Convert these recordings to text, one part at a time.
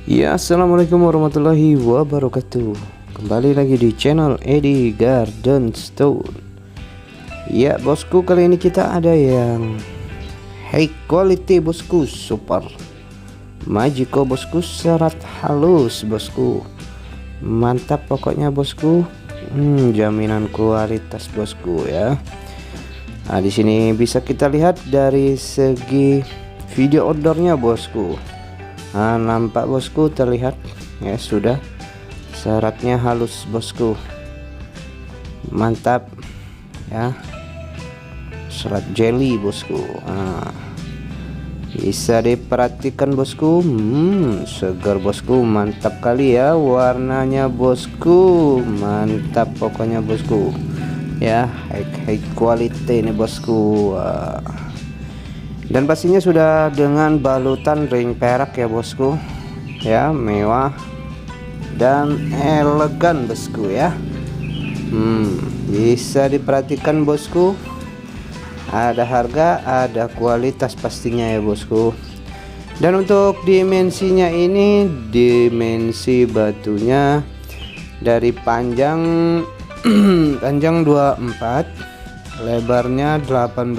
Ya, assalamualaikum warahmatullahi wabarakatuh. Kembali lagi di channel Edi Garden Stone. Ya bosku, kali ini kita ada yang high quality bosku, super Majiko bosku, serat halus bosku, mantap pokoknya bosku. Jaminan kualitas bosku ya. Nah, di sini bisa kita lihat dari segi video ordernya bosku. Nah, nampak bosku, terlihat ya, sudah seratnya halus bosku, mantap ya, serat jelly bosku. Nah, bisa diperhatikan bosku, segar bosku, mantap kali ya warnanya bosku, mantap pokoknya bosku ya, high quality ini bosku. Dan pastinya sudah dengan balutan ring perak ya bosku ya, mewah dan elegan bosku ya. Bisa diperhatikan bosku, ada harga, ada kualitas pastinya ya bosku. Dan untuk dimensinya ini, dimensi batunya dari panjang panjang 24, lebarnya 18,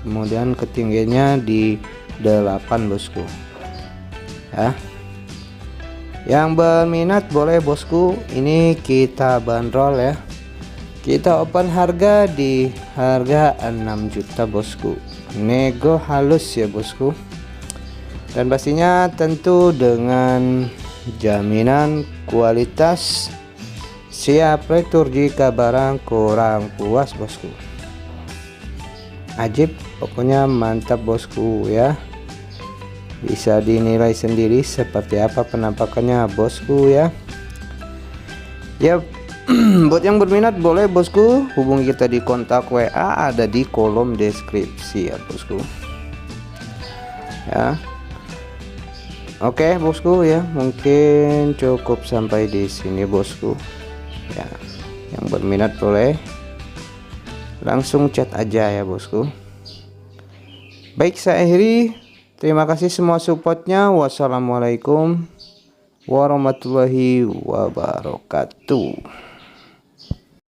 kemudian ketinggiannya di 8 bosku ya. Yang berminat boleh bosku, ini kita bandrol ya, kita open harga di harga 6 juta bosku, nego halus ya bosku. Dan pastinya tentu dengan jaminan kualitas, siap retur jika barang kurang puas bosku. Ajib pokoknya, mantap bosku ya. Bisa dinilai sendiri seperti apa penampakannya bosku ya. Ya, buat yang berminat boleh bosku hubungi kita di kontak WA, ada di kolom deskripsi ya bosku ya. Oke bosku ya, mungkin cukup sampai di sini bosku ya. Yang berminat boleh langsung chat aja ya bosku. Baik, saya akhiri, terima kasih semua supportnya. Wassalamualaikum warahmatullahi wabarakatuh.